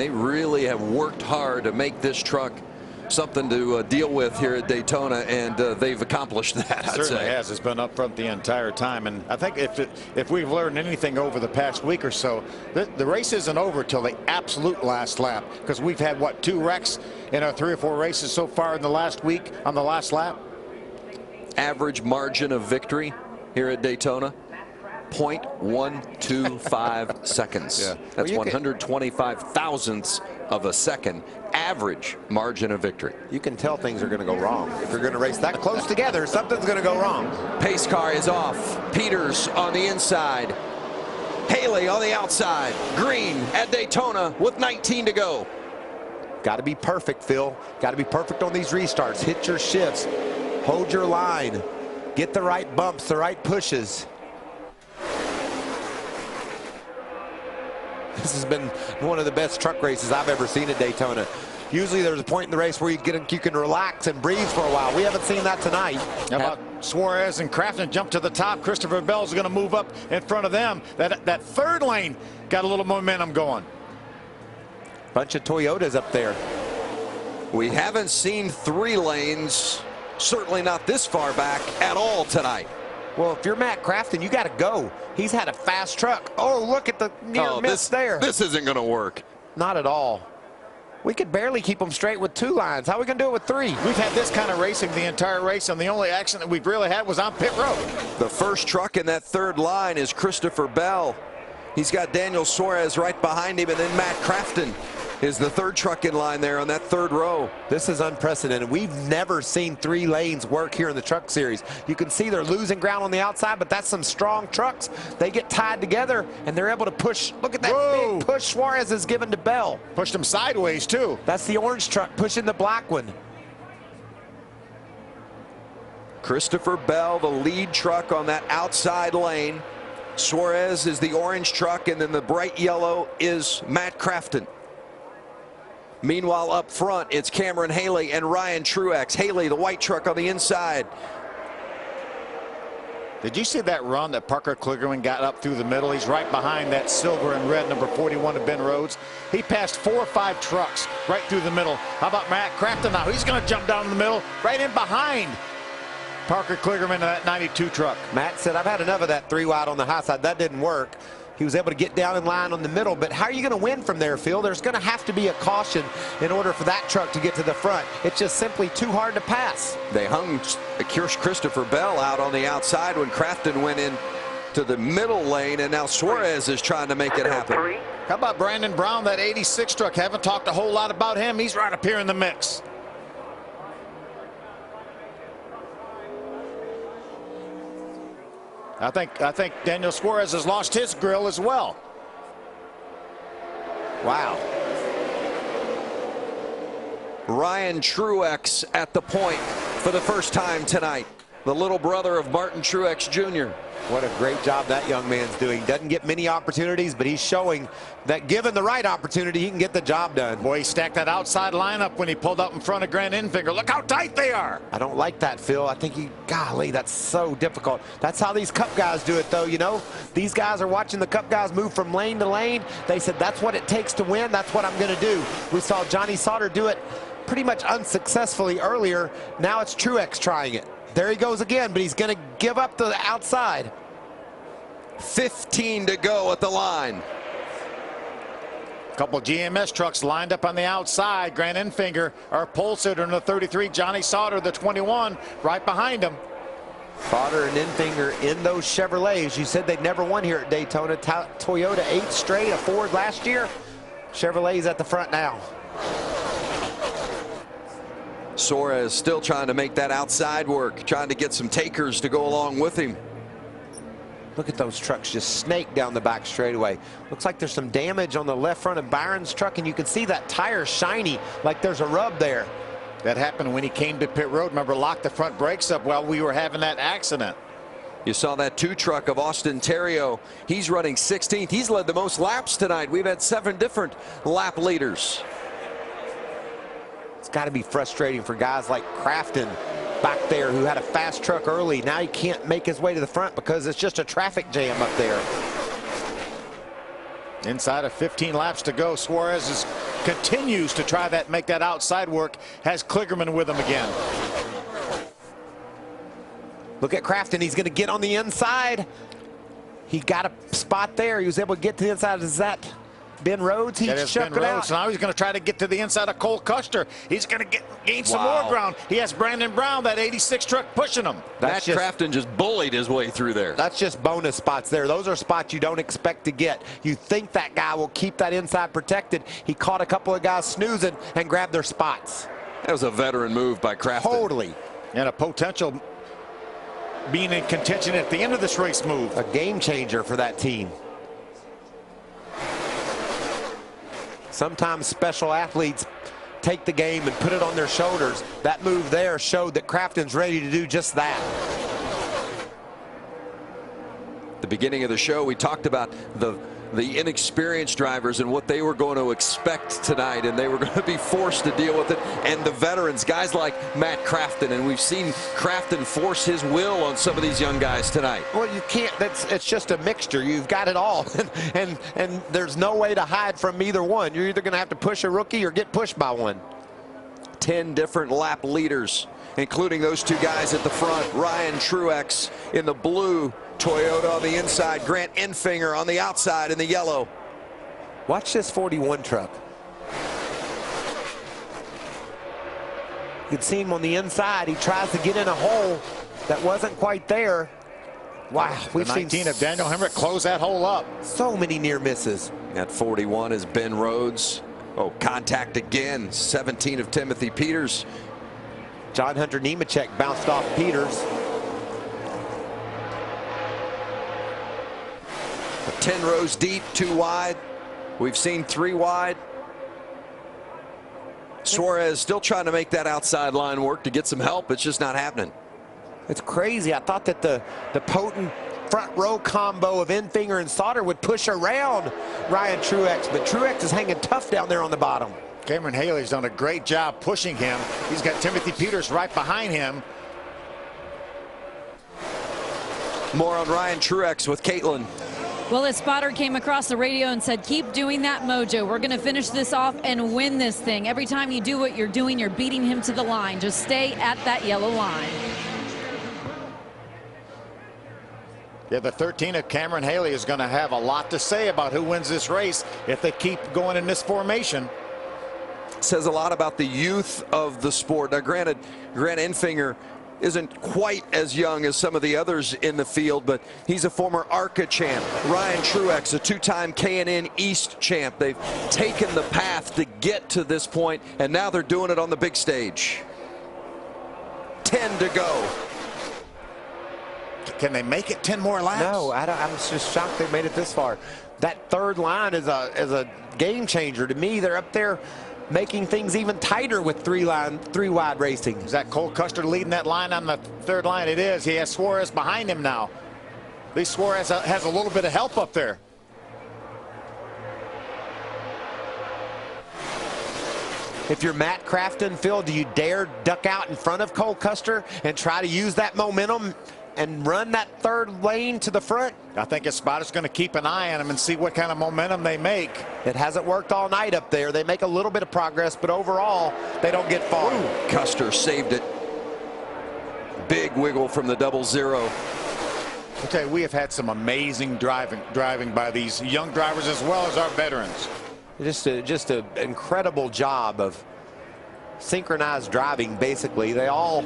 They really have worked hard to make this truck something to deal with here at Daytona, and they've accomplished that. I'd Certainly say. has. It's been up front the entire time, and I think if we've learned anything over the past week or so, the race isn't over till the absolute last lap, because we've had what, 2 wrecks in our 3 or 4 races so far in the last week on the last lap. Average margin of victory here at Daytona, 0.125 seconds. Yeah. That's 125 thousandths of a second average margin of victory. You can tell things are going to go wrong. If you're going to race that close together, something's going to go wrong. Pace car is off. Peters on the inside. Haley on the outside. Green at Daytona with 19 to go. Got to be perfect, Phil. Got to be perfect on these restarts. Hit your shifts. Hold your line. Get the right bumps, the right pushes. This has been one of the best truck races I've ever seen at Daytona. Usually there's a point in the race where you can relax and breathe for a while. We haven't seen that tonight. How about Suarez and Crafton jump to the top? Christopher Bell's going to move up in front of them. That third lane got a little momentum going. Bunch of Toyotas up there. We haven't seen 3 lanes, certainly not this far back at all tonight. Well, if you're Matt Crafton, you got to go. He's had a fast truck. Oh, look at the near miss there. This isn't going to work. Not at all. We could barely keep them straight with 2 lines. How are we going to do it with 3? We've had this kind of racing the entire race, and the only accident that we've really had was on pit road. The first truck in that 3rd line is Christopher Bell. He's got Daniel Suarez right behind him, and then Matt Crafton is the 3rd truck in line there on that 3rd row. This is unprecedented. We've never seen 3 lanes work here in the truck series. You can see they're losing ground on the outside, but that's some strong trucks. They get tied together, and they're able to push. Look at that big push Suarez is given to Bell. Pushed him sideways, too. That's the orange truck pushing the black one. Christopher Bell, the lead truck on that outside lane. Suarez is the orange truck, and then the bright yellow is Matt Crafton. Meanwhile, up front, it's Cameron Haley and Ryan Truex. Haley, the white truck on the inside. Did you see that run that Parker Kligerman got up through the middle? He's right behind that silver and red number 41 of Ben Rhodes. He passed 4 or 5 trucks right through the middle. How about Matt Crafton now? He's going to jump down in the middle, right in behind Parker Kligerman in that 92 truck. Matt said, I've had enough of that 3 wide on the high side. That didn't work. He was able to get down in line on the middle, but how are you going to win from there, Phil? There's going to have to be a caution in order for that truck to get to the front. It's just simply too hard to pass. They hung Christopher Bell out on the outside when Crafton went in to the middle lane, and now Suarez is trying to make it happen. How about Brandon Brown, that 86 truck? Haven't talked a whole lot about him. He's right up here in the mix. I think Daniel Suarez has lost his grill as well. Wow. Ryan Truex at the point for the first time tonight. The little brother of Martin Truex Jr. What a great job that young man's doing. Doesn't get many opportunities, but he's showing that given the right opportunity, he can get the job done. Boy, he stacked that outside lineup when he pulled up in front of Grant Enfinger. Look how tight they are. I don't like that, Phil. I think golly, that's so difficult. That's how these Cup guys do it, though, you know. These guys are watching the Cup guys move from lane to lane. They said, that's what it takes to win. That's what I'm going to do. We saw Johnny Sauter do it pretty much unsuccessfully earlier. Now it's Truex trying it. There he goes again, but he's going to give up the outside. 15 to go at the line. A couple GMS trucks lined up on the outside. Grant Enfinger, our pole sitter in the 33. Johnny Sauter, the 21, right behind him. Sauter and Enfinger in those Chevrolets. You said they'd never won here at Daytona. Toyota 8 straight, a Ford last year. Chevrolet's at the front now. Suarez still trying to make that outside work, trying to get some takers to go along with him. Look at those trucks just snake down the back straightaway. Looks like there's some damage on the left front of Byron's truck, and you can see that tire shiny, like there's a rub there. That happened when he came to pit road. Remember, locked the front brakes up while we were having that accident. You saw that 2 truck of Austin Terrio. He's running 16th. He's led the most laps tonight. We've had 7 different lap leaders. It's got to be frustrating for guys like Crafton back there who had a fast truck early. Now he can't make his way to the front because it's just a traffic jam up there. Inside of 15 laps to go, Suarez is continues to try that, make that outside work, has Kligerman with him again. Look at Crafton. He's going to get on the inside. He got a spot there. He was able to get to the inside. Is that Ben Rhodes? He shoved it out. So now he's going to try to get to the inside of Cole Custer. He's going to gain some more ground. He has Brandon Brown, that 86 truck, pushing him. Matt Crafton just bullied his way through there. That's just bonus spots there. Those are spots you don't expect to get. You think that guy will keep that inside protected. He caught a couple of guys snoozing and grabbed their spots. That was a veteran move by Crafton. Totally. And a potential being in contention at the end of this race move. A game changer for that team. Sometimes special athletes take the game and put it on their shoulders. That move there showed that Crafton's ready to do just that. At the beginning of the show, we talked about the inexperienced drivers and what they were going to expect tonight, and they were going to be forced to deal with it. And the veterans, guys like Matt Crafton, and we've seen Crafton force his will on some of these young guys tonight. Well, you can't. It's just a mixture. You've got it all, and there's no way to hide from either one. You're either going to have to push a rookie or get pushed by one. 10 different lap leaders, including those two guys at the front. Ryan Truex in the blue Toyota on the inside, Grant Enfinger on the outside in the yellow. Watch this 41 truck. You can see him on the inside. He tries to get in a hole that wasn't quite there. Wow, we've seen 19 of Daniel Hemrick close that hole up. So many near misses. At 41 is Ben Rhodes. Oh, contact again. 17 of Timothy Peters. John Hunter Nemechek bounced off Peters. 10 rows deep, 2 wide. We've seen 3 wide. Suarez still trying to make that outside line work to get some help. It's just not happening. It's crazy. I thought that the potent front row combo of Enfinger and Sauter would push around Ryan Truex, but Truex is hanging tough down there on the bottom. Cameron Haley's done a great job pushing him. He's got Timothy Peters right behind him. More on Ryan Truex with Caitlin. Well, his spotter came across the radio and said, keep doing that, Mojo. We're going to finish this off and win this thing. Every time you do what you're doing, you're beating him to the line. Just stay at that yellow line. Yeah, the 13 of Cameron Haley is going to have a lot to say about who wins this race if they keep going in this formation. Says a lot about the youth of the sport. Now, granted, Grant Enfinger isn't quite as young as some of the others in the field, but he's a former ARCA champ. Ryan Truex, a 2-time K&N East champ. They've taken the path to get to this point, and now they're doing it on the big stage. 10 to go. Can they make it 10 more laps? No, I'm just shocked they made it this far. That third line is a game changer. To me, they're up there making things even tighter with three wide racing. Is that Cole Custer leading that line on the third line? It is. He has Suarez behind him now. At least Suarez has a little bit of help up there. If you're Matt Crafton, Phil, do you dare duck out in front of Cole Custer and try to use that momentum and run that third lane to the front? I think his spotter's going to keep an eye on him and see what kind of momentum they make. It hasn't worked all night up there. They make a little bit of progress, but overall, they don't get far. Ooh, Custer saved it. Big wiggle from the 0-0. Okay, we have had some amazing driving by these young drivers as well as our veterans. Just an incredible job of synchronized driving, basically. They all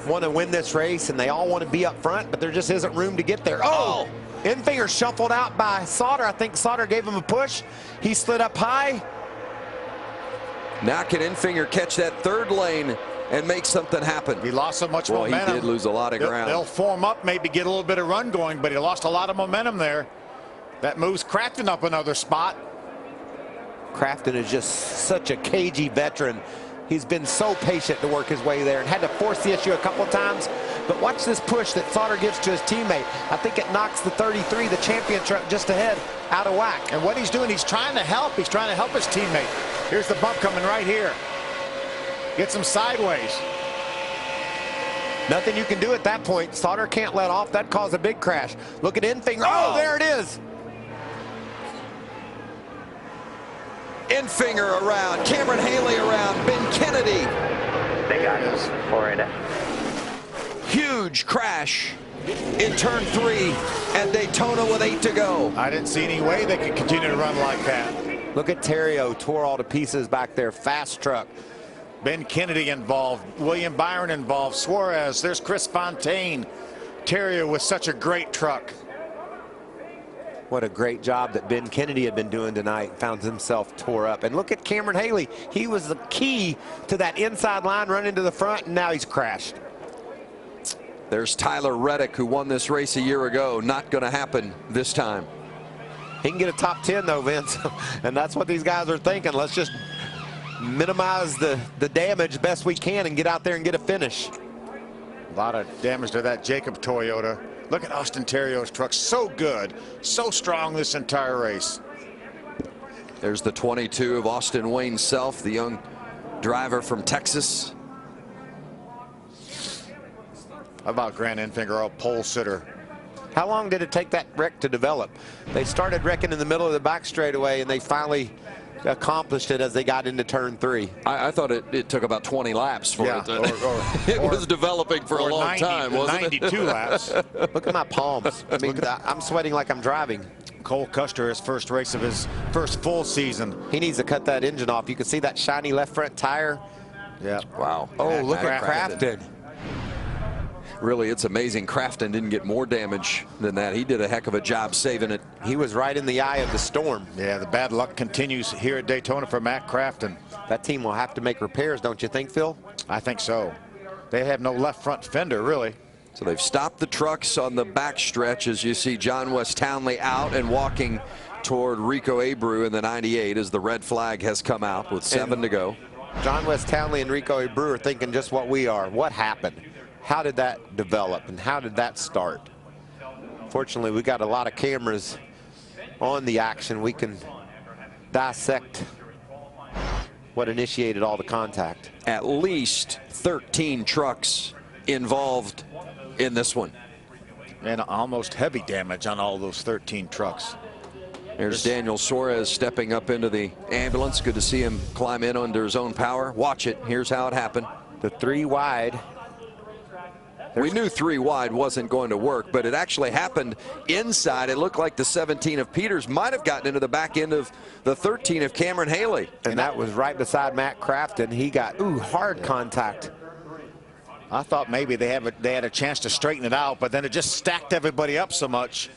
want to win this race and they all want to be up front, but there just isn't room to get there. Oh! Enfinger shuffled out by Sauter. I think Sauter gave him a push. He slid up high. Now can Enfinger catch that third lane and make something happen? He lost so much momentum. He did lose a lot of ground. They'll form up, maybe get a little bit of run going, but he lost a lot of momentum there. That moves Crafton up another spot. Crafton is just such a cagey veteran. He's been so patient to work his way there and had to force the issue a couple times. But watch this push that Sauter gives to his teammate. I think it knocks the 33, the champion truck just ahead, out of whack. And what he's doing, he's trying to help. He's trying to help his teammate. Here's the bump coming right here. Gets him sideways. Nothing you can do at that point. Sauter can't let off. That caused a big crash. Look at Enfinger. Oh, there it is. Enfinger around, Cameron Haley around, Ben Kennedy. They got us for it. Huge crash in turn 3 at Daytona with 8 to go. I didn't see any way they could continue to run like that. Look at Terrio, tore all to pieces back there. Fast truck. Ben Kennedy involved, William Byron involved, Suarez, there's Chris Fontaine. Terrio with such a great truck. What a great job that Ben Kennedy had been doing tonight. Found himself tore up. And look at Cameron Haley. He was the key to that inside line run into the front, and now he's crashed. There's Tyler Reddick, who won this race a year ago. Not going to happen this time. He can get a top 10 though, Vince. And that's what these guys are thinking. Let's just minimize the damage best we can and get out there and get a finish. A lot of damage to that Jacob Toyota. Look at Austin Terrio's truck. So good, so strong this entire race. There's the 22 of Austin Wayne Self, the young driver from Texas. How about Grant Enfinger, a pole sitter? How long did it take that wreck to develop? They started wrecking in the middle of the back straightaway, and they finally accomplished it as they got into turn 3. I thought it took about 20 laps for it. It was developing for a long time, wasn't it? 92 laps. Look at my palms. I mean, I'm sweating like I'm driving. Cole Custer, his first race of his first full season. He needs to cut that engine off. You can see that shiny left front tire. Yeah. Wow. Oh, look at Crafton. Really, it's amazing Crafton didn't get more damage than that. He did a heck of a job saving it. He was right in the eye of the storm. Yeah, the bad luck continues here at Daytona for Matt Crafton. That team will have to make repairs, don't you think, Phil? I think so. They have no left front fender, really. So they've stopped the trucks on the back stretch as you see John West Townley out and walking toward Rico Abreu in the 98 as the red flag has come out with 7 to go. John West Townley and Rico Abreu are thinking just what we are. What happened? How did that develop and how did that start? Fortunately, we got a lot of cameras on the action. We can dissect what initiated all the contact. At least 13 trucks involved in this one. And almost heavy damage on all those 13 trucks. There's Daniel Suarez stepping up into the ambulance. Good to see him climb in under his own power. Watch it. Here's how it happened. The 3 wide. We knew 3 wide wasn't going to work, but it actually happened inside. It looked like the 17 of Peters might have gotten into the back end of the 13 of Cameron Haley. And that was right beside Matt Crafton. He got, hard contact. I thought maybe they had a chance to straighten it out, but then it just stacked everybody up so much.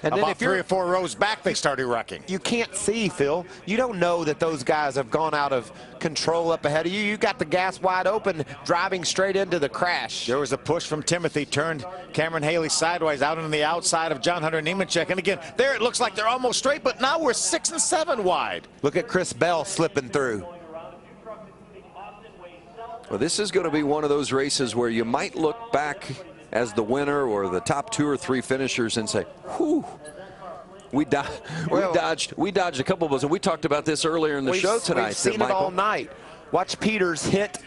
And then about 3 or 4 rows back, they started wrecking. You can't see, Phil. You don't know that those guys have gone out of control up ahead of you. You got the gas wide open, driving straight into the crash. There was a push from Timothy, turned Cameron Haley sideways out on the outside of John Hunter Nemechek. And again, there it looks like they're almost straight, but now we're 6 and 7 wide. Look at Chris Bell slipping through. Well, this is going to be one of those races where you might look back as the winner or the top 2 or 3 finishers and say, whew, we dodged a couple of those. And we talked about this earlier in the show tonight. We've seen it all night. Watch Peters hit.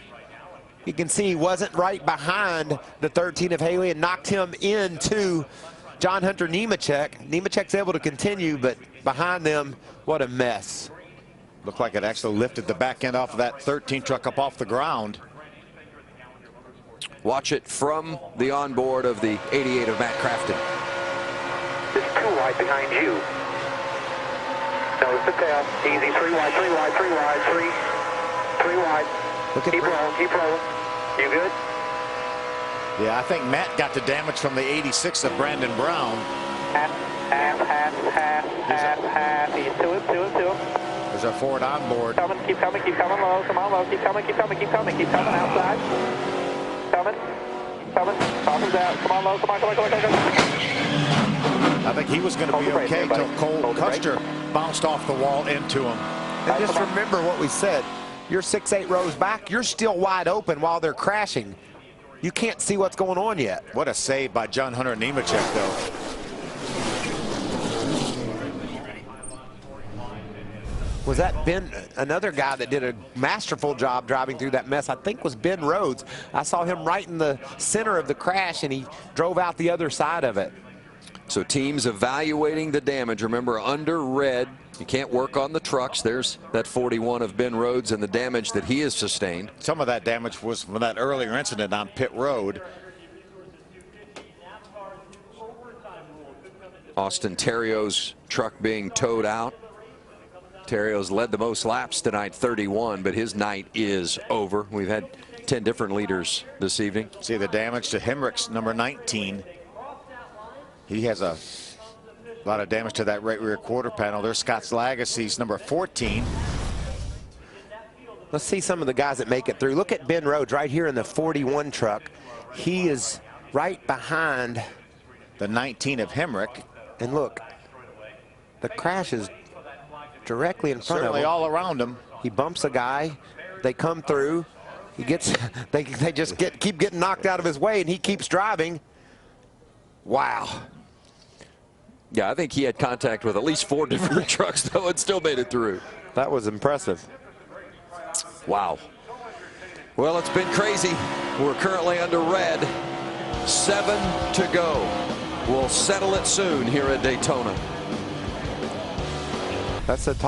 You can see he wasn't right behind the 13 of Haley and knocked him into John Hunter Nemechek. Nemechek's able to continue, but behind them, what a mess. Looked like it actually lifted the back end off of that 13 truck up off the ground. Watch it from the onboard of the 88 of Matt Crafton. It's 2 wide behind you. Nose to tail. Easy. 3 wide, 3 wide, 3 wide, 3 wide. Keep rolling, keep rolling. You good? Yeah, I think Matt got the damage from the 86 of Brandon Brown. Half. He's to him. There's our forward onboard. Keep coming low. Come on low. Keep coming outside. Coming. Bottoms out. Come on low. Come on. I think he was going to be okay until Cole Custer bounced off the wall into him. And just remember what we said. You're 6-8 rows back. You're still wide open while they're crashing. You can't see what's going on yet. What a save by John Hunter Nemechek, though. Was that Ben, another guy that did a masterful job driving through that mess, I think was Ben Rhodes. I saw him right in the center of the crash, and he drove out the other side of it. So teams evaluating the damage. Remember, under red, you can't work on the trucks. There's that 41 of Ben Rhodes and the damage that he has sustained. Some of that damage was from that earlier incident on pit road. Austin Terrio's truck being towed out. Terrio's led the most laps tonight, 31, but his night is over. We've had 10 different leaders this evening. See the damage to Hemrick's number 19. He has a lot of damage to that right rear quarter panel. There's Scott's Legacy's number 14. Let's see some of the guys that make it through. Look at Ben Rhodes right here in the 41 truck. He is right behind the 19 of Hemrick. And look, the crash is directly in front of him. Certainly all around him. He bumps a guy. They come through. He gets. They just keep getting knocked out of his way, and he keeps driving. Wow. Yeah, I think he had contact with at least 4 different trucks, though, and still made it through. That was impressive. Wow. Well, it's been crazy. We're currently under red. 7 to go. We'll settle it soon here at Daytona. That's a